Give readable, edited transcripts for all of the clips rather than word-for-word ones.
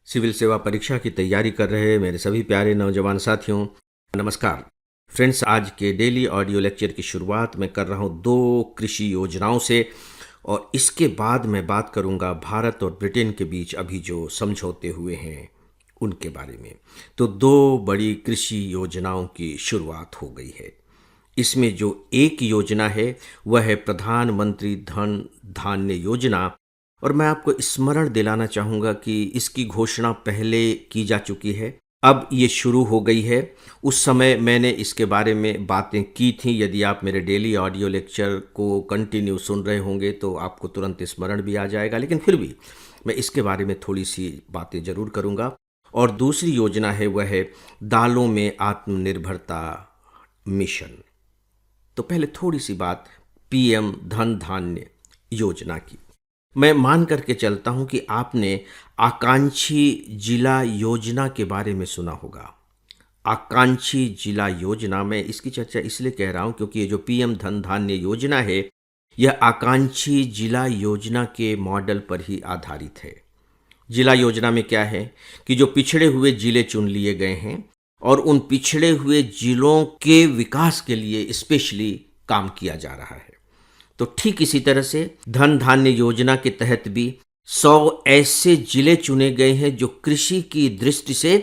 Civil सेवा परीक्षा की तैयारी कर रहे मेरे सभी प्यारे नौजवान साथियों, नमस्कार। फ्रेंड्स, आज के डेली ऑडियो लेक्चर की शुरुआत मैं कर रहा हूँ दो कृषि योजनाओं से, और इसके बाद मैं बात करूँगा भारत और ब्रिटेन के बीच अभी जो समझौते हुए हैं उनके बारे में। तो दो बड़ी कृषि योजनाओं की शुरुआत हो गई है। इसमें जो एक योजना है वह है प्रधानमंत्री धन धान्य योजना, और मैं आपको स्मरण दिलाना चाहूँगा कि इसकी घोषणा पहले की जा चुकी है, अब ये शुरू हो गई है। उस समय मैंने इसके बारे में बातें की थी। यदि आप मेरे डेली ऑडियो लेक्चर को कंटिन्यू सुन रहे होंगे तो आपको तुरंत स्मरण भी आ जाएगा, लेकिन फिर भी मैं इसके बारे में थोड़ी सी बातें ज़रूर करूँगा। और दूसरी योजना है वह है दालों में आत्मनिर्भरता मिशन। तो पहले थोड़ी सी बात पीएम धन धान्य योजना की। मैं मान करके चलता हूं कि आपने आकांक्षी जिला योजना के बारे में सुना होगा। आकांक्षी जिला योजना, मैं इसकी चर्चा इसलिए कह रहा हूं क्योंकि ये जो पीएम धन धान्य योजना है यह आकांक्षी जिला योजना के मॉडल पर ही आधारित है। जिला योजना में क्या है कि जो पिछड़े हुए जिले चुन लिए गए हैं और उन पिछड़े हुए जिलों के विकास के लिए स्पेशली काम किया जा रहा है। तो ठीक इसी तरह से धन धान्य योजना के तहत भी 100 ऐसे जिले चुने गए हैं जो कृषि की दृष्टि से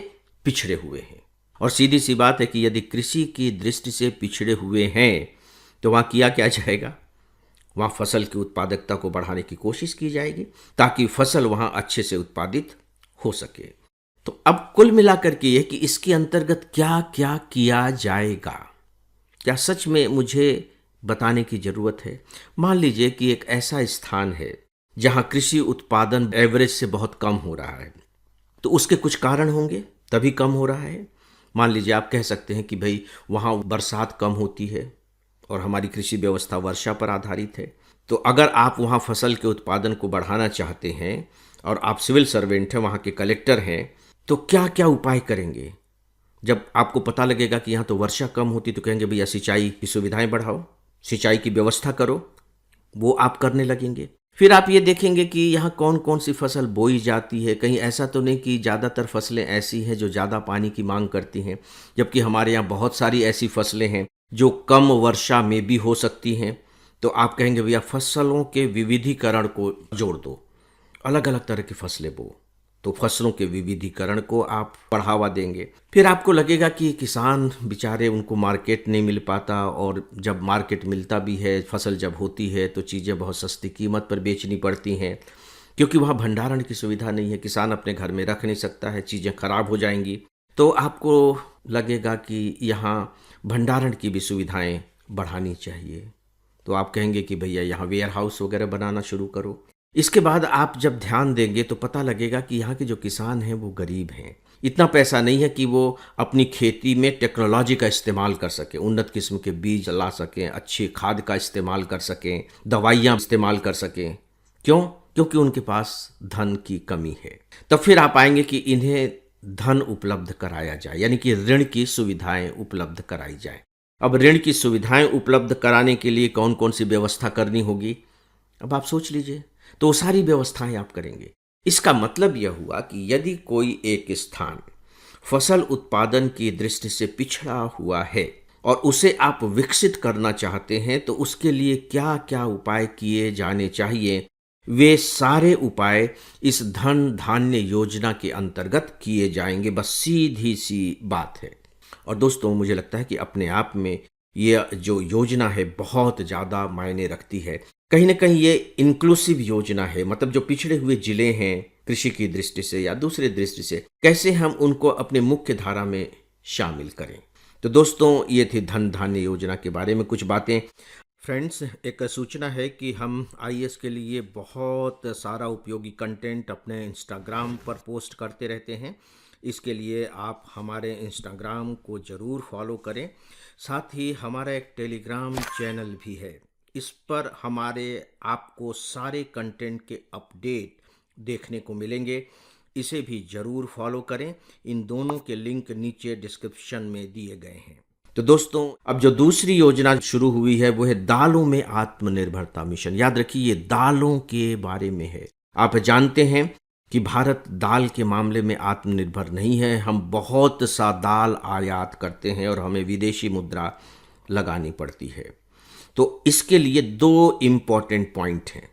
पिछड़े हुए हैं। और सीधी सी बात है कि यदि कृषि की दृष्टि से पिछड़े हुए हैं तो वहाँ किया क्या जाएगा? वहाँ फसल की उत्पादकता को बढ़ाने की कोशिश की जाएगी ताकि फसल वहाँ अच्छे से उत्पादित हो सके। तो अब कुल मिलाकर के ये कि इसके अंतर्गत क्या क्या किया जाएगा, क्या सच में मुझे बताने की ज़रूरत है? मान लीजिए कि एक ऐसा स्थान है जहाँ कृषि उत्पादन एवरेज से बहुत कम हो रहा है, तो उसके कुछ कारण होंगे तभी कम हो रहा है। मान लीजिए आप कह सकते हैं कि भाई वहाँ बरसात कम होती है और हमारी कृषि व्यवस्था वर्षा पर आधारित है। तो अगर आप वहाँ फसल के उत्पादन को बढ़ाना चाहते हैं और आप सिविल सर्वेंट हैं, वहाँ के कलेक्टर हैं, तो क्या क्या उपाय करेंगे? जब आपको पता लगेगा कि यहाँ तो वर्षा कम होती तो कहेंगे भैया सिंचाई की सुविधाएं बढ़ाओ, सिंचाई की व्यवस्था करो, वो आप करने लगेंगे। फिर आप ये देखेंगे कि यहाँ कौन कौन सी फसल बोई जाती है। कहीं ऐसा तो नहीं कि ज़्यादातर फसलें ऐसी हैं जो ज़्यादा पानी की मांग करती हैं, जबकि हमारे यहाँ बहुत सारी ऐसी फसलें हैं जो कम वर्षा में भी हो सकती हैं। तो आप कहेंगे भैया फसलों के विविधीकरण को जोड़ दो, अलग अलग तरह की फसलें बो, तो फसलों के विविधीकरण को आप बढ़ावा देंगे। फिर आपको लगेगा कि किसान बेचारे, उनको मार्केट नहीं मिल पाता, और जब मार्केट मिलता भी है, फसल जब होती है तो चीज़ें बहुत सस्ती कीमत पर बेचनी पड़ती हैं क्योंकि वहाँ भंडारण की सुविधा नहीं है। किसान अपने घर में रख नहीं सकता है, चीज़ें खराब हो जाएंगी। तो आपको लगेगा कि यहाँ भंडारण की भी सुविधाएं बढ़ानी चाहिए। तो आप कहेंगे कि भैया यहाँ वेयर हाउस वगैरह बनाना शुरू करो। इसके बाद आप जब ध्यान देंगे तो पता लगेगा कि यहाँ के जो किसान हैं वो गरीब हैं। इतना पैसा नहीं है कि वो अपनी खेती में टेक्नोलॉजी का इस्तेमाल कर सकें, उन्नत किस्म के बीज ला सकें, अच्छी खाद का इस्तेमाल कर सकें, दवाइयाँ इस्तेमाल कर सकें। क्यों? क्योंकि उनके पास धन की कमी है। तो फिर आप आएंगे कि इन्हें धन उपलब्ध कराया जाए, यानी कि ऋण की सुविधाएं उपलब्ध कराई जाए। अब ऋण की सुविधाएं उपलब्ध कराने के लिए कौन कौन सी व्यवस्था करनी होगी, अब आप सोच लीजिए। तो सारी व्यवस्थाएं आप करेंगे। इसका मतलब यह हुआ कि यदि कोई एक स्थान फसल उत्पादन की दृष्टि से पिछड़ा हुआ है और उसे आप विकसित करना चाहते हैं तो उसके लिए क्या क्या उपाय किए जाने चाहिए, वे सारे उपाय इस धन धान्य योजना के अंतर्गत किए जाएंगे। बस सीधी सी बात है। और दोस्तों, मुझे लगता है कि अपने आप में ये जो योजना है बहुत ज़्यादा मायने रखती है। कहीं ना कहीं ये इंक्लूसिव योजना है, मतलब जो पिछड़े हुए जिले हैं कृषि की दृष्टि से या दूसरे दृष्टि से, कैसे हम उनको अपने मुख्य धारा में शामिल करें। तो दोस्तों, ये थी धन धान्य योजना के बारे में कुछ बातें। फ्रेंड्स, एक सूचना है कि हम आईएएस के लिए बहुत सारा उपयोगी कंटेंट अपने इंस्टाग्राम पर पोस्ट करते रहते हैं। इसके लिए आप हमारे इंस्टाग्राम को ज़रूर फॉलो करें। साथ ही हमारा एक टेलीग्राम चैनल भी है, इस पर हमारे आपको सारे कंटेंट के अपडेट देखने को मिलेंगे। इसे भी ज़रूर फॉलो करें। इन दोनों के लिंक नीचे डिस्क्रिप्शन में दिए गए हैं। तो दोस्तों, अब जो दूसरी योजना शुरू हुई है वो है दालों में आत्मनिर्भरता मिशन। याद रखिए, ये दालों के बारे में है। आप जानते हैं कि भारत दाल के मामले में आत्मनिर्भर नहीं है। हम बहुत सा दाल आयात करते हैं और हमें विदेशी मुद्रा लगानी पड़ती है। तो इसके लिए दो इम्पॉर्टेंट पॉइंट हैं।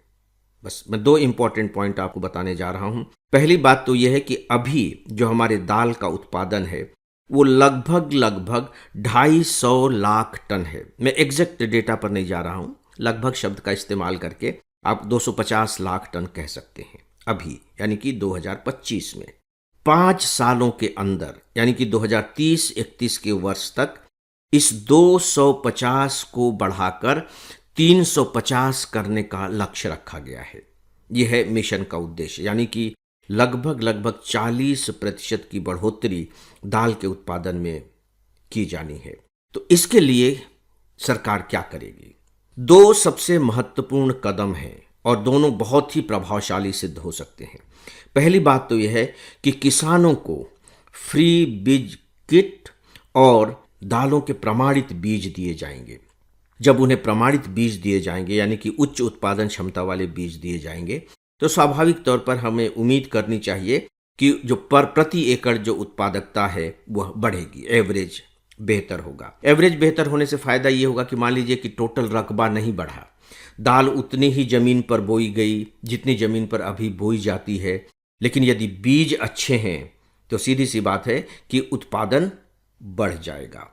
बस मैं दो इम्पॉर्टेंट पॉइंट आपको बताने जा रहा हूं। पहली बात तो यह है कि अभी जो हमारे दाल का उत्पादन है वो लगभग 250 लाख टन है। मैं एग्जैक्ट डेटा पर नहीं जा रहा हूं, लगभग शब्द का इस्तेमाल करके आप 250 लाख टन कह सकते हैं अभी, यानी कि 2025 में। 5 सालों के अंदर यानी कि 2030-31 के वर्ष तक इस 250 को बढ़ाकर 350 करने का लक्ष्य रखा गया है। यह है मिशन का उद्देश्य, यानी कि लगभग 40% की बढ़ोतरी दाल के उत्पादन में की जानी है। तो इसके लिए सरकार क्या करेगी? दो सबसे महत्वपूर्ण कदम हैं और दोनों बहुत ही प्रभावशाली सिद्ध हो सकते हैं। पहली बात तो यह है कि किसानों को फ्री बीज किट और दालों के प्रमाणित बीज दिए जाएंगे। जब उन्हें प्रमाणित बीज दिए जाएंगे यानी कि उच्च उत्पादन क्षमता वाले बीज दिए जाएंगे, तो स्वाभाविक तौर पर हमें उम्मीद करनी चाहिए कि जो प्रति एकड़ जो उत्पादकता है वह बढ़ेगी, एवरेज बेहतर होगा। एवरेज बेहतर होने से फायदा ये होगा कि मान लीजिए कि टोटल रकबा नहीं बढ़ा, दाल उतनी ही जमीन पर बोई गई जितनी जमीन पर अभी बोई जाती है, लेकिन यदि बीज अच्छे हैं तो सीधी सी बात है कि उत्पादन बढ़ जाएगा।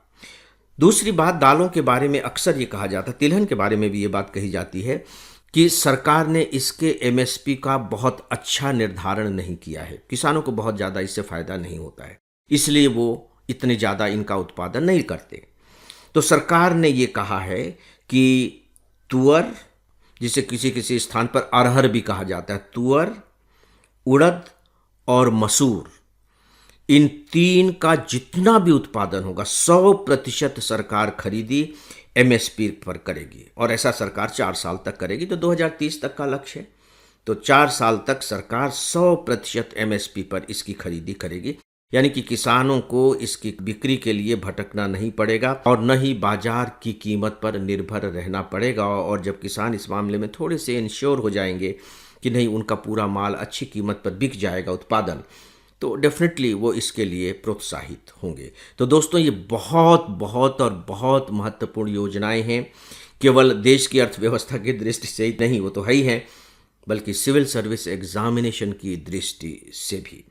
दूसरी बात, दालों के बारे में अक्सर ये कहा जाता है, तिलहन के बारे में भी ये बात कही जाती है कि सरकार ने इसके एमएसपी का बहुत अच्छा निर्धारण नहीं किया है। किसानों को बहुत ज़्यादा इससे फ़ायदा नहीं होता है, इसलिए वो इतने ज़्यादा इनका उत्पादन नहीं करते। तो सरकार ने ये कहा है कि तुअर, जिसे किसी किसी स्थान पर अरहर भी कहा जाता है, तुअर, उड़द और मसूर, इन तीन का जितना भी उत्पादन होगा 100% सरकार खरीदी एमएसपी पर करेगी। और ऐसा सरकार 4 साल तक करेगी, तो 2030 तक का लक्ष्य है। तो 4 साल तक सरकार 100% एमएसपी पर इसकी खरीदी करेगी, यानी कि किसानों को इसकी बिक्री के लिए भटकना नहीं पड़ेगा और न ही बाजार की कीमत पर निर्भर रहना पड़ेगा। और जब किसान इस मामले में थोड़े से इंश्योर हो जाएंगे कि नहीं, उनका पूरा माल अच्छी कीमत पर बिक जाएगा उत्पादन, तो डेफिनेटली वो इसके लिए प्रोत्साहित होंगे। तो दोस्तों, ये बहुत और बहुत महत्वपूर्ण योजनाएं हैं। केवल देश की अर्थव्यवस्था की दृष्टि से ही नहीं, वो तो है ही हैं, बल्कि सिविल सर्विस एग्जामिनेशन की दृष्टि से भी।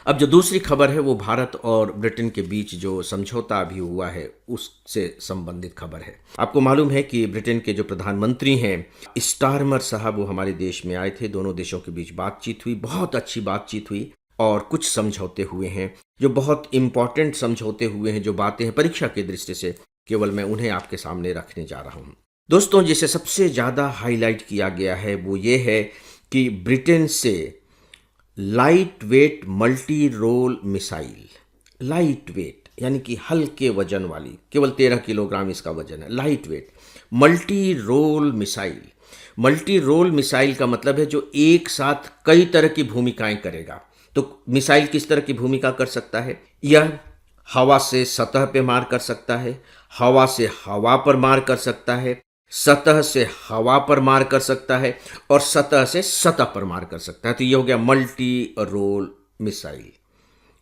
अब जो दूसरी खबर है वो भारत और ब्रिटेन के बीच जो समझौता अभी हुआ है उससे संबंधित खबर है। आपको मालूम है कि ब्रिटेन के जो प्रधानमंत्री हैं स्टारमर साहब, वो हमारे देश में आए थे। दोनों देशों के बीच बातचीत हुई, बहुत अच्छी बातचीत हुई और कुछ समझौते हुए हैं जो बहुत इंपॉर्टेंट समझौते हुए हैं। जो बातें हैं परीक्षा की दृष्टि से, केवल मैं उन्हें आपके सामने रखने जा रहा हूँ। दोस्तों, जिसे सबसे ज़्यादा हाईलाइट किया गया है वो ये है कि ब्रिटेन से light weight multi role missile, light weight यानी कि हल्के वजन वाली, केवल 13 किलोग्राम इसका वजन है, light weight multi role missile. Multi role missile का मतलब है जो एक साथ कई तरह की भूमिकाएं करेगा। तो मिसाइल किस तरह की भूमिका कर सकता है? यह हवा से सतह पे मार कर सकता है, हवा से हवा पर मार कर सकता है, सतह से हवा पर मार कर सकता है और सतह से सतह पर मार कर सकता है। तो ये हो गया मल्टी रोल मिसाइल।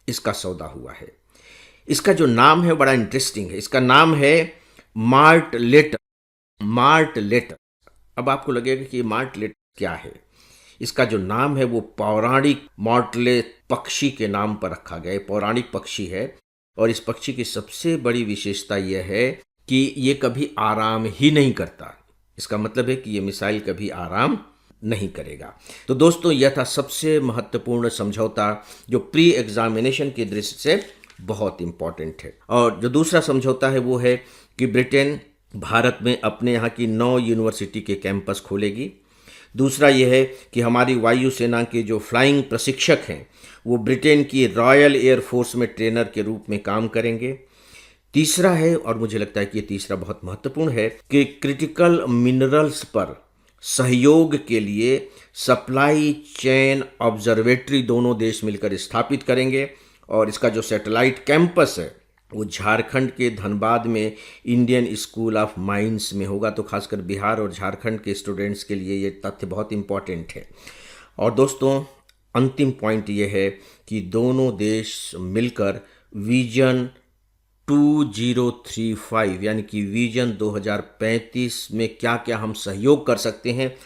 इसका सौदा हुआ है। इसका जो नाम है बड़ा इंटरेस्टिंग है। इसका नाम है मार्टलेट। मार्टलेट। अब आपको लगेगा कि मार्टलेट क्या है। इसका जो नाम है वो पौराणिक मार्टले पक्षी के नाम पर रखा गया है। पौराणिक पक्षी है और इस पक्षी की सबसे बड़ी विशेषता यह है कि ये कभी आराम ही नहीं करता। इसका मतलब है कि ये मिसाइल कभी आराम नहीं करेगा। तो दोस्तों, यह था सबसे महत्वपूर्ण समझौता जो प्री एग्जामिनेशन की दृष्टि से बहुत इंपॉर्टेंट है। और जो दूसरा समझौता है वो है कि ब्रिटेन भारत में अपने यहाँ की 9 यूनिवर्सिटी के कैंपस खोलेगी। दूसरा यह है कि हमारी वायुसेना के जो फ्लाइंग प्रशिक्षक हैं वो ब्रिटेन की रॉयल एयरफोर्स में ट्रेनर के रूप में काम करेंगे। तीसरा है, और मुझे लगता है कि ये तीसरा बहुत महत्वपूर्ण है, कि क्रिटिकल मिनरल्स पर सहयोग के लिए सप्लाई चेन ऑब्जर्वेटरी दोनों देश मिलकर स्थापित करेंगे। और इसका जो सैटेलाइट कैंपस है वो झारखंड के धनबाद में इंडियन स्कूल ऑफ माइंस में होगा। तो खासकर बिहार और झारखंड के स्टूडेंट्स के लिए ये तथ्य बहुत इंपॉर्टेंट है। और दोस्तों, अंतिम पॉइंट ये है कि दोनों देश मिलकर विजन 2035 यानी कि विजन 2035 में क्या क्या हम सहयोग कर सकते हैं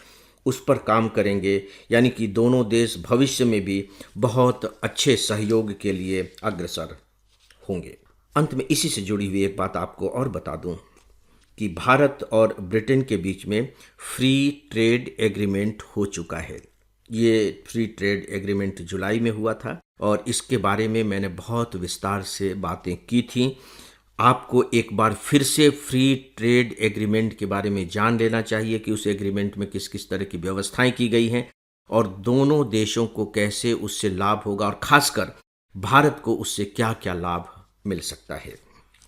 उस पर काम करेंगे। यानी कि दोनों देश भविष्य में भी बहुत अच्छे सहयोग के लिए अग्रसर होंगे। अंत में इसी से जुड़ी हुई एक बात आपको और बता दूं कि भारत और ब्रिटेन के बीच में फ्री ट्रेड एग्रीमेंट हो चुका है। ये फ्री ट्रेड एग्रीमेंट जुलाई में हुआ था और इसके बारे में मैंने बहुत विस्तार से बातें की थी। आपको एक बार फिर से फ्री ट्रेड एग्रीमेंट के बारे में जान लेना चाहिए कि उस एग्रीमेंट में किस किस तरह की व्यवस्थाएं की गई हैं और दोनों देशों को कैसे उससे लाभ होगा और खासकर भारत को उससे क्या क्या लाभ मिल सकता है।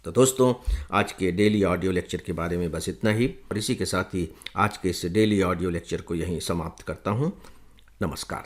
तो दोस्तों, आज के डेली ऑडियो लेक्चर के बारे में बस इतना ही और इसी के साथ ही आज के इस डेली ऑडियो लेक्चर को यहीं समाप्त करता हूं। नमस्कार।